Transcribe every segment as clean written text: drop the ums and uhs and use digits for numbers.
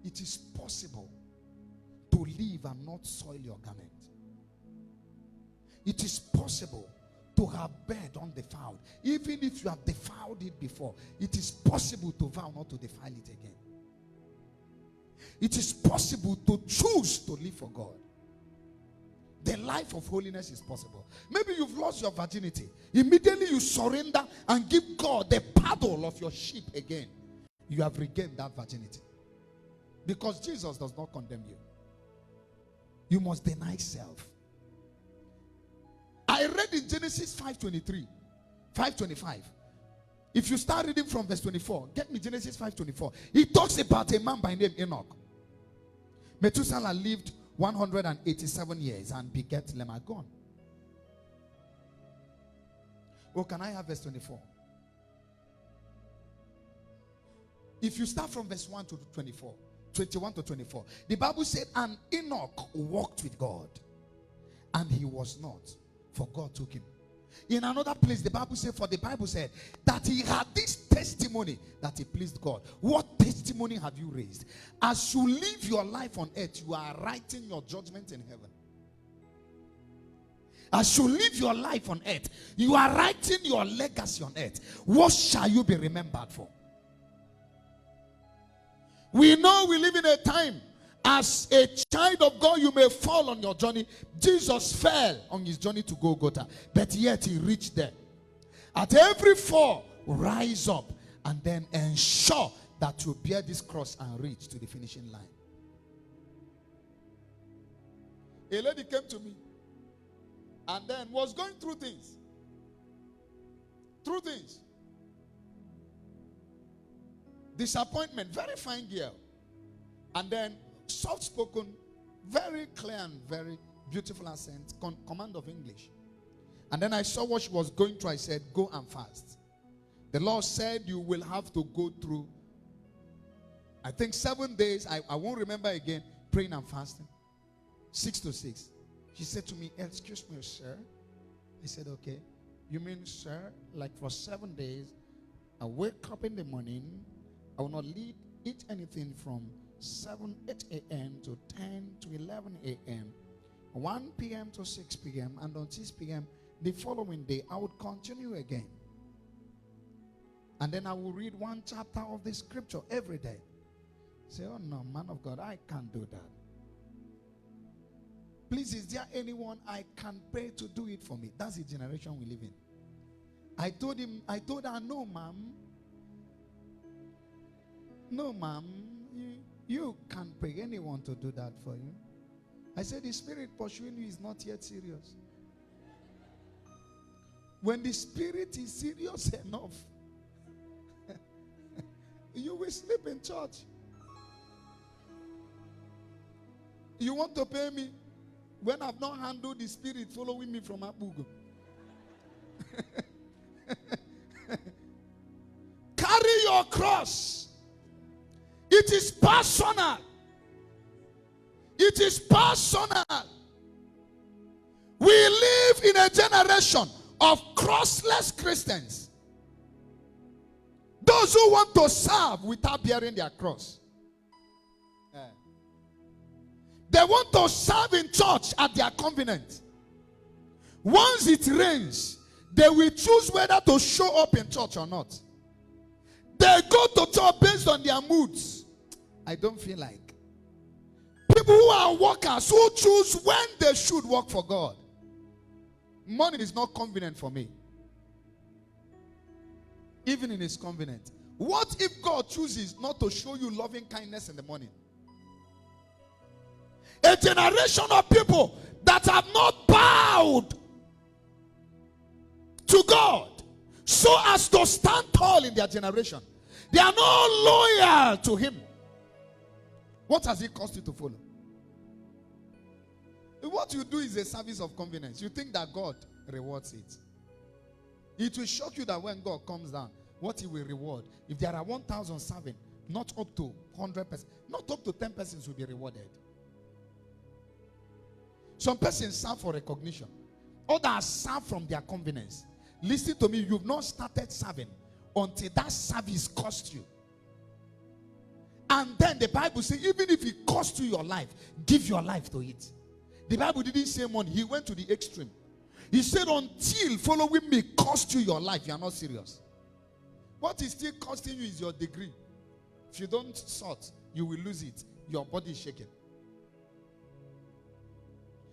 it is possible to live and not soil your garment. It is possible to have bed undefiled. Even if you have defiled it before, it is possible to vow not to defile it again. It is possible to choose to live for God. The life of holiness is possible. Maybe you've lost your virginity. Immediately you surrender and give God the paddle of your sheep again. You have regained that virginity. Because Jesus does not condemn you. You must deny self. I read in Genesis 5:23, 5:25. If you start reading from verse 24, get me Genesis 5:24. He talks about a man by name Enoch. Methuselah lived 187 years and begat Lamech. Go on. Oh, can I have verse 24? If you start from verse 1 to 24, 21 to 24, the Bible said, and Enoch walked with God, and he was not, for God took him. In another place, the Bible said, for the Bible said that he had this testimony that he pleased God. What testimony have you raised? As you live your life on earth, you are writing your judgment in heaven. As you live your life on earth, you are writing your legacy on earth. What shall you be remembered for? We know we live in a time, as a child of God, you may fall on your journey. Jesus fell on his journey to Golgotha, but yet he reached there. At every fall, rise up and then ensure that you bear this cross and reach to the finishing line. A lady came to me and then was going through things. Disappointment, very fine girl. And then soft-spoken, very clear and very beautiful accent, command of English. And then I saw what she was going through. I said, go and fast. The Lord said you will have to go through, I think 7 days, I won't remember again, praying and fasting. 6 to 6. She said to me, excuse me, sir. I said, okay. You mean, sir, like for 7 days, I wake up in the morning, I will not eat anything from 8 a.m. to 10 to 11 a.m., 1 p.m. to 6 p.m., and on 6 p.m. the following day, I would continue again. And then I will read one chapter of the scripture every day. Say, oh no, man of God, I can't do that. Please, is there anyone I can pay to do it for me? That's the generation we live in. I told her, no, ma'am. No, ma'am. You can't pay anyone to do that for you. I said, the spirit pursuing you is not yet serious. When the spirit is serious enough, you will sleep in church. You want to pay me when I've not handled the spirit following me from Abugo? Carry your cross. It is personal. It is personal. We live in a generation of crossless Christians. Those who want to serve without bearing their cross. They want to serve in church at their convenience. Once it rains, they will choose whether to show up in church or not. They go to church based on their moods. I don't feel like. People who are workers who choose when they should work for God. Money is not convenient for me. Even in His convenient. What if God chooses not to show you loving kindness in the morning? A generation of people that have not bowed to God so as to stand tall in their generation. They are not loyal to Him. What has it cost you to follow? What you do is a service of convenience. You think that God rewards it. It will shock you that when God comes down, what He will reward. If there are 1,000 serving, not up to 100 persons, not up to 10 persons will be rewarded. Some persons serve for recognition. Others serve from their convenience. Listen to me, you've not started serving until that service cost you. And then the Bible says, even if it costs you your life, give your life to it. The Bible didn't say money. He went to the extreme. He said, until following me cost you your life, you are not serious. What is still costing you is your degree. If you don't sort, you will lose it. Your body is shaking.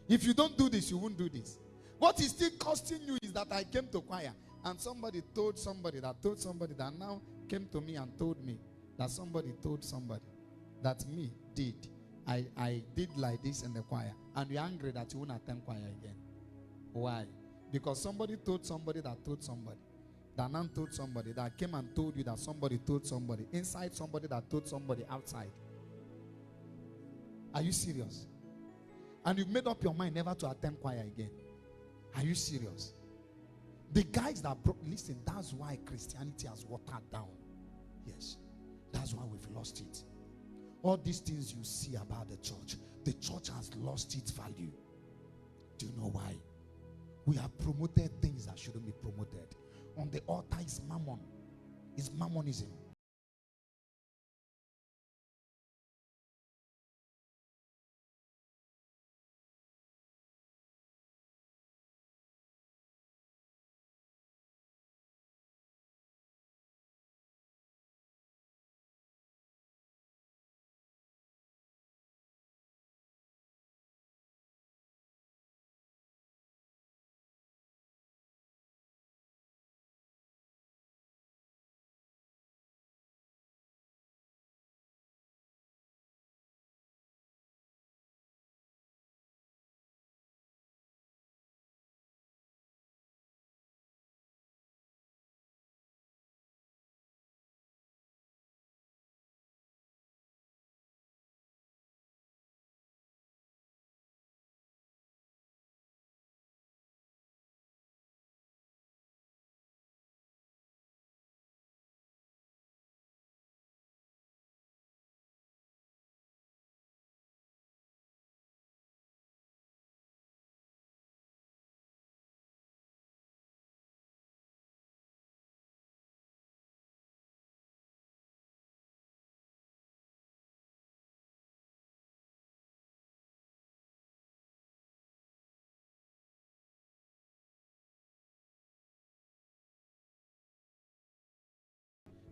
If you don't do this, you won't do this. What is still costing you is that I came to choir and somebody told somebody that now came to me and told me that somebody told somebody that me did. I did like this in the choir, and you're angry that you won't attend choir again. Why? Because somebody told somebody that told somebody that now told somebody that came and told you that somebody told somebody inside somebody that told somebody outside. Are you serious? And you've made up your mind never to attend choir again. Are you serious? The guys that broke, listen, that's why Christianity has watered down. Yes, that's why we've lost it. All these things you see about the church has lost its value. Do you know why? We have promoted things that shouldn't be promoted. On the altar is mammon. It's mammonism.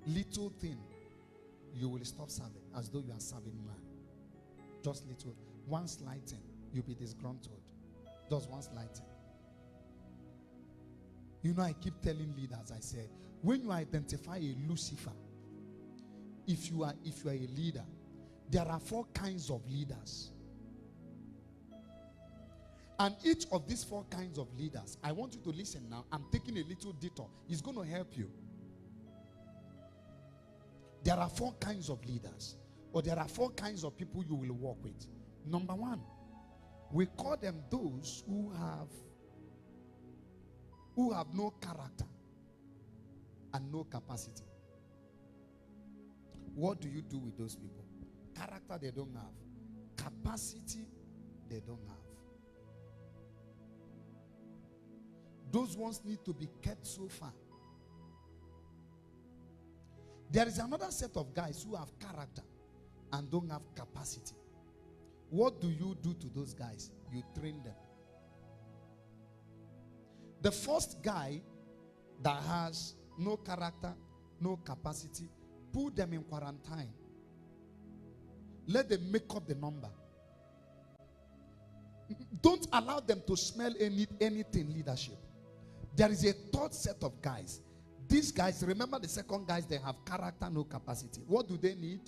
Little thing, you will stop serving as though you are serving man. Just little. One slight thing, you'll be disgruntled. Just one slight thing. You know, I keep telling leaders, I say, when you identify a Lucifer, if you are a leader, there are 4 kinds of leaders. And each of these 4 kinds of leaders, I want you to listen now. I'm taking a little detour. It's going to help you. There are 4 kinds of leaders, or there are 4 kinds of people you will work with. Number 1, we call them those who have no character and no capacity. What do you do with those people? Character they don't have. Capacity they don't have. Those ones need to be kept so far. There is another set of guys who have character and don't have capacity. What do you do to those guys? You train them. The first guy that has no character, no capacity, put them in quarantine. Let them make up the number. Don't allow them to smell anything leadership. There is a third set of guys. These guys, remember the second guys, they have character, no capacity. What do they need?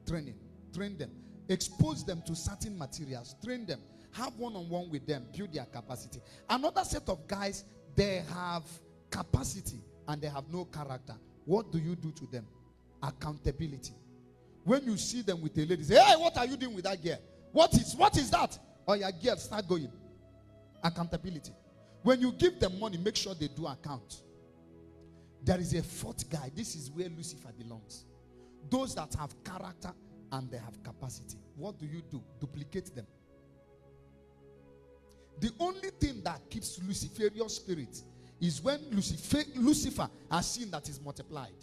Training. Train them. Expose them to certain materials. Train them. Have one-on-one with them. Build their capacity. Another set of guys, they have capacity and they have no character. What do you do to them? Accountability. When you see them with a lady, say, hey, what are you doing with that girl? What is that? Oh, your girl, start going. Accountability. When you give them money, make sure they do account. There is a 4th guy. This is where Lucifer belongs. Those that have character and they have capacity. What do you do? Duplicate them. The only thing that keeps Luciferian spirit is when Lucifer has seen that is multiplied.